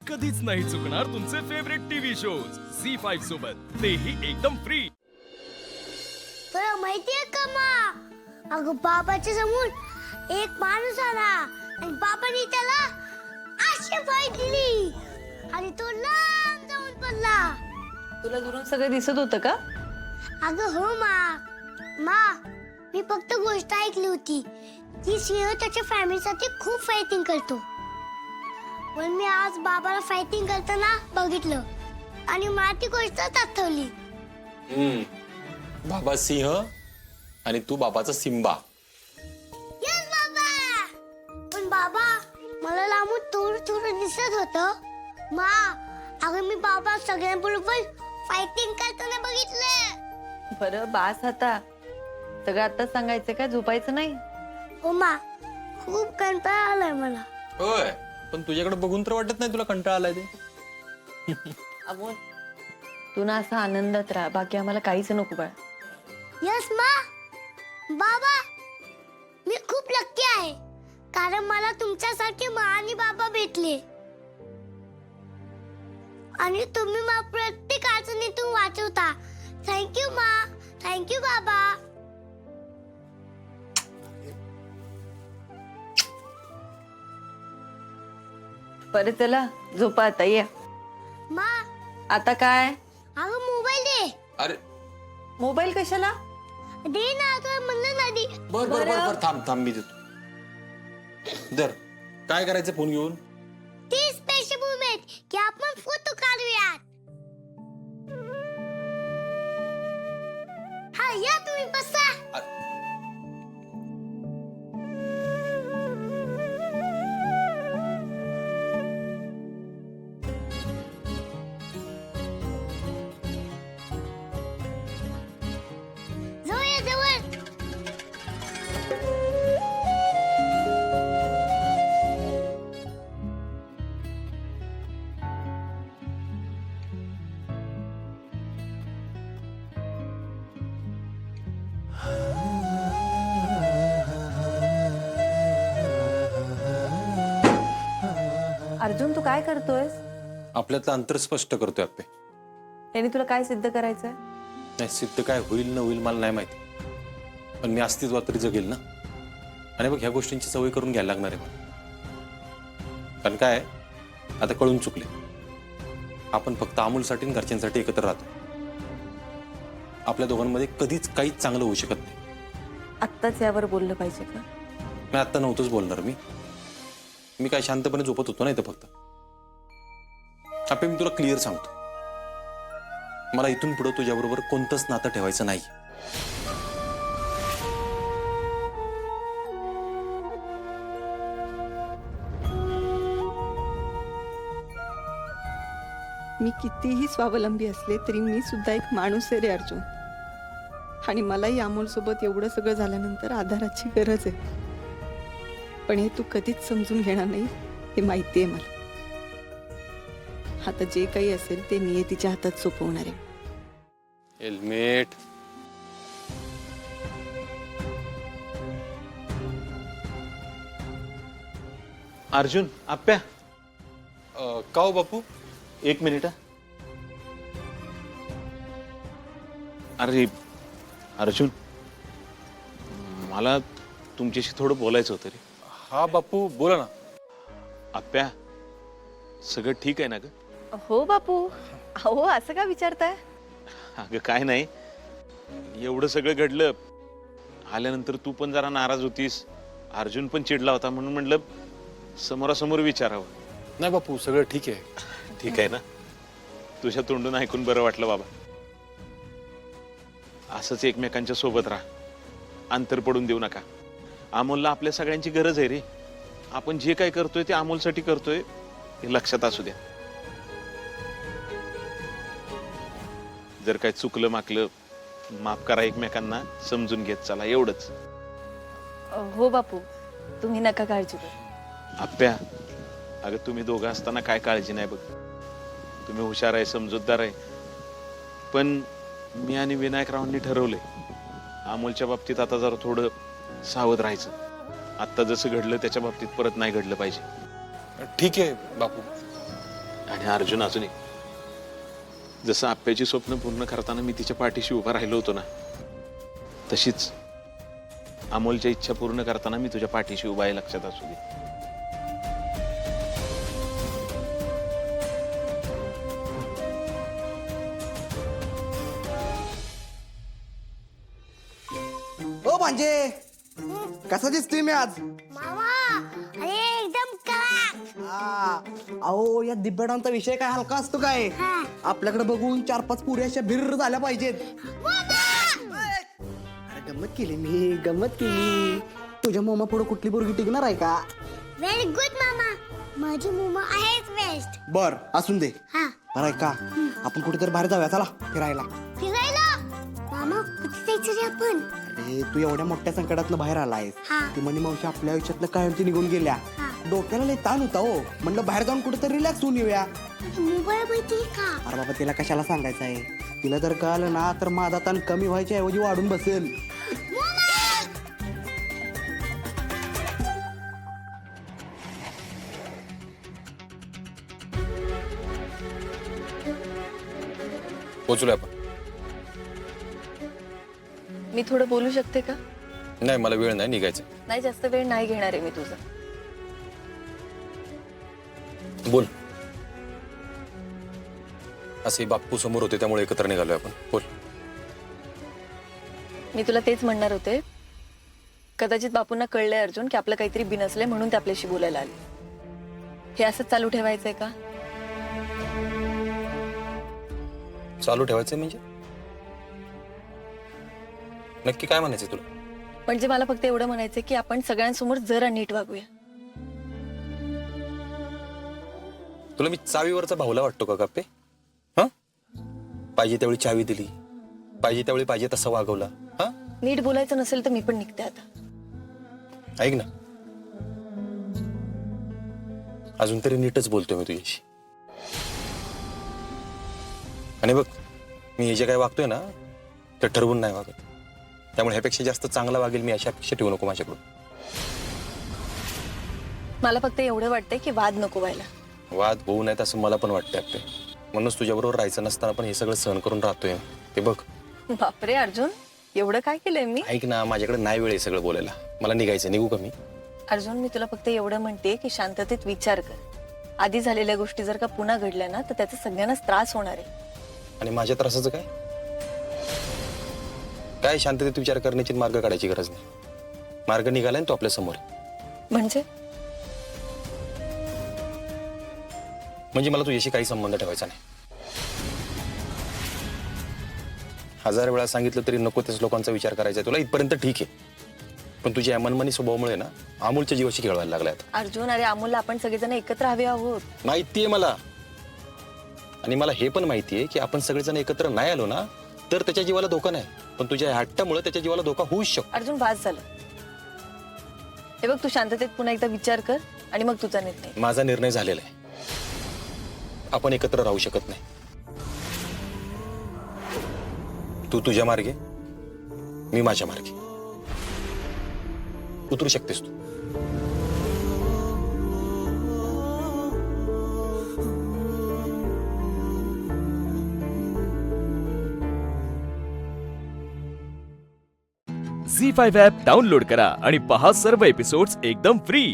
कधीच नाही चुकणार तुमचे फेवरेट टीव्ही शोज झी5 सोबत, तेही एकदम फ्री। तुला माहितीये का मा, अगं बाबाच्या समोर एक माणूस आला आणि बाबांनी त्याला अशी फाईट दिली आणि तो लांब जाऊन पडला। तुला दुरून सगळं दिसत होतं का? अगं हो मा, मी फक्त गोष्ट ऐकली होती की सिंह त्याच्या फॅमिलीसाठी खूप फायटिंग करतो, पण मी आज बाबाला फायटिंग करताना बघितलं आणि मला ती गोष्ट आठवली। बाबा सिंह आणि तू बाबाचा सिम्बा। यस बाबा। पण बाबा मला लांबून थोडं दिसत होतं मा, अगं मी बाबा सगळ्यांबरोबर फायटिंग करताना बघितलं। बरं बास आता, सगळं आताच सांगायचं का? झोपायचं नाही? हो मा, खूप कंटाळा आलाय मला। होय, पण तुझ्याकडे बघून तर वाटत नाही तुला कंटाळा आलाय ते। अमोल, तू ना असा आनंदात राहा, बाकी आम्हाला काहीच नको बाळ। यस मा। बाबा मी खूप लक्की आहे, कारण मला तुमच्यासारखे महानी बाबा भेटले आणि तुम्ही मला प्रत्येक अडचणीतून वाचवता। थँक्यू मा, थँक्यू बाबा। बरं चला झोपा आता, ये। मा आता काय? अगं मोबाईल दे। अरे मोबाईल कशाला? दे ना, तुला म्हणलं ना दे। बर बर बर बर, थांब मी देतो। दर काय करायचं फोन घेऊन? ती स्पेशल मुमेंट की आपण फोटो काढूयात। हा या तुम्ही बसा। जाऊया जवळ। अर्जुन, तू काय करतोयस? आपल्यातलं अंतर स्पष्ट करतोय आपे। याने तुला काय सिद्ध करायचंय? नाही, सिद्ध काय होईल न होईल मला नाही माहिती, पण मी अस्तित्वात तरी जगेल ना। आणि बघ, ह्या गोष्टींची सवय करून घ्यायला लागणार आहे मला। कारण काय आहे, आता कळून चुकले, आपण फक्त अमूलसाठी आणि घरच्यांसाठी एकत्र राहतो। आपल्या दोघांमध्ये कधीच काहीच चांगलं होऊ शकत नाही। आत्ताच यावर बोललं पाहिजे का? मी आता नव्हतंच बोलणार। मी काय शांतपणे झोपत होतो ना इथं फक्त। आपे, मी तुला क्लिअर सांगतो, मला इथून पुढे तुझ्याबरोबर कोणतंच नातं ठेवायचं नाही। मी कितीही स्वावलंबी असले तरी मी सुद्धा एक माणूस आहे रे अर्जुन, आणि मलाही अमोल सोबत एवढं सगळं झाल्यानंतर आधाराची गरज आहे। पण हे तू कधीच समजून घेणार नाही हे माहिती आहे मला। आता जे काही असेल ते नियतीच्या हातात सोपवणार आहे। हेल्मेट। अर्जुन, आप्या का हो बापू? एक मिनिट। अरे अर्जुन, मला तुमच्याशी थोडं बोलायचं होतं रे। हा बापू, बोला ना। आप्या, सगळं ठीक आहे ना ग? हो बापू। अहो, असं का विचारताय? अगं काय नाही, एवढं सगळं घडलं, आल्यानंतर तू पण जरा नाराज होतीस, अर्जुन पण चिडला होता, म्हणून म्हटलं समोरासमोर विचारावं। नाही बापू, सगळं ठीक आहे। ठीक आहे ना? तुझ्या तोंडून ऐकून बरं वाटलं बाबा। असंच एकमेकांच्या सोबत राहा, अंतर पडून देऊ नका। अमोलला आपल्या सगळ्यांची गरज आहे रे। आपण जे काय करतोय ते अमोलसाठी करतोय, हे लक्षात असू द्या। जर काय चुकलं माकलं, माफ करा एकमेकांना, समजून घेत चला, एवढंच। हो बापू, तुम्ही नका काळजी करू। आप्या, अगं तुम्ही दोघं असताना काय काळजी नाही बघ। तुम्ही हुशार आहे, समजूतदार आहे, पण मी आणि विनायकरावांनी ठरवलंय अमोलच्या बाबतीत आता जरा थोडं सावध राहायचं। आता जसं घडलं त्याच्या बाबतीत परत नाही घडलं पाहिजे। ठीक आहे बापू, आणि अर्जुन अजून एक, जसं आप्याची स्वप्न पूर्ण करताना मी तिच्या पाठीशी उभा राहिलो होतो ना, तशीच अमोलच्या इच्छा पूर्ण करताना मी तुझ्या पाठीशी उभा आहे, लक्षात असू दे. ओ भांजे, कसा दिसतोय मी आज? मामा अरे एकदम कडक. अहो या दिब्याडांचा विषय काय हलका असतो काय? हा. आपल्याकडे बघून 4-5 पुऱ्या अशा भिर झाल्या पाहिजेत. अरे गंमत केली मी, गंमत केली. तुझ्या मोमा पुढे कुठली पोरगी टिकणार आहे का? व्हेरी गुड मामा, माझी मम्मा आहेच बेस्ट. बर असून दे. हा. बरं आहे का, आपण कुठेतरी बाहेर जाऊया, चला फिरायला. फिरायला? मामा कुठे जायचं रे आपण? अरे तू एवढ्या मोठ्या संकटातनं बाहेर आलायस. हा. ती म्हणे मावशी आपल्या आयुष्यातनं कायमची निघून गेल्या. हा. डोक्याला लय ताण होता हो, म्हणलं बाहेर जाऊन कुठेतरी रिलॅक्स होऊन येऊया. मोबाईल माहिती का? अरे बाबा तिला कशाला सांगायचं आहे? तिला जर कळलं ना तर माझा ताण कमी व्हायच्या ऐवजी वाढून बसेल. पोचलोय आपण. मी थोडं बोलू शकते का? नाही मला वेळ नाही, निघायचं. नाही, जास्त वेळ नाही घेणार आहे मी तुझा. बोल. असे बाप्पू समोर होते त्यामुळे एकत्र निघालोय आपण. बोल. मी तुला तेच म्हणणार होते, कदाचित बापूंना कळलंय अर्जुन की आपलं काहीतरी बिनसलंय म्हणून ते आपल्याशी बोलायला आले. हे असंच चालू ठेवायचंय का? चालू ठेवायचंय म्हणजे नक्की काय म्हणायचं तुला? म्हणजे मला फक्त एवढं म्हणायचंय की आपण सगळ्यांसमोर जरा नीट वागूया. तुला मी चावीवरचा भावला वाटतो का गप्पे? हा, पाहिजे त्यावेळी चावी दिली, पाहिजे त्यावेळी पाहिजे तसं वागवला. हा, नीट बोलायचं नसेल तर मी पण निघते आता. ऐक ना, अजून तरी नीटच बोलतोय मी तुझ्याशी. आणि बघ, मी हे जे काय वागतोय ना ते ठरवून नाही वागत, त्यामुळे ह्यापेक्षा जास्त चांगला वागेल मी अशा अपेक्षा ठेवू नको माझ्याकडून. मला फक्त एवढं वाटतंय की वाद नको व्हायला. वाद होऊ नयेत असं मला पण वाटतंय आपले, म्हणूनच तुझ्याबरोबर राहायचं नसताना पण हे सगळं सहन करून राहतोय. ते बघ. बापरे अर्जुन, एवढं काय केलंय मी? ऐक ना, माझ्याकडे नाही वेळ आहे सगळं बोलायला. मला निघायचं. निघू का मी? अर्जुन, मी तुला फक्त एवढं म्हणते की शांततेत विचार कर. आधी झालेल्या गोष्टी जर का पुन्हा घडल्या ना तर त्याचा सगळ्यांनाच त्रास होणार आहे. आणि माझ्या त्रासाचं काय? काय शांततेत विचार करण्याची मार्ग काढायची गरज नाही. मार्ग निघालाय ना तो आपल्या समोर. म्हणजे मला तुझ्याशी काही संबंध ठेवायचा नाही. 1000 वेळा सांगितलं तरी नको त्याच लोकांचा विचार करायचा तुला, इथपर्यंत ठीक आहे. पण तुझ्या मनमानी स्वभावामुळे ना अमोलच्या जीवाशी खेळवायला लागलाय आता. अर्जुन, अरे अमोलला आपण सगळेजण एकत्र हवे आहोत. माहितीये मला, आणि मला हे पण माहितीये की आपण सगळेजण एकत्र नाही आलो ना तर त्याच्या जीवाला धोका नाही, पण तुझ्या हट्टामुळे त्याच्या जीवाला धोका होऊच शकतो. अर्जुन, वाद झालं. हे बघ, तू शांततेत पुन्हा एकदा विचार कर आणि मग तुझा निर्णय. माझा निर्णय झालेला आहे. आपण एकत्र राहू शकत नाही. तू तुझ्या मार्गे, मी माझ्या मार्गे. उतरू शकतेस तू. झी5 ॲप डाउनलोड करा आणि पहा सर्व एपिसोड्स एकदम फ्री.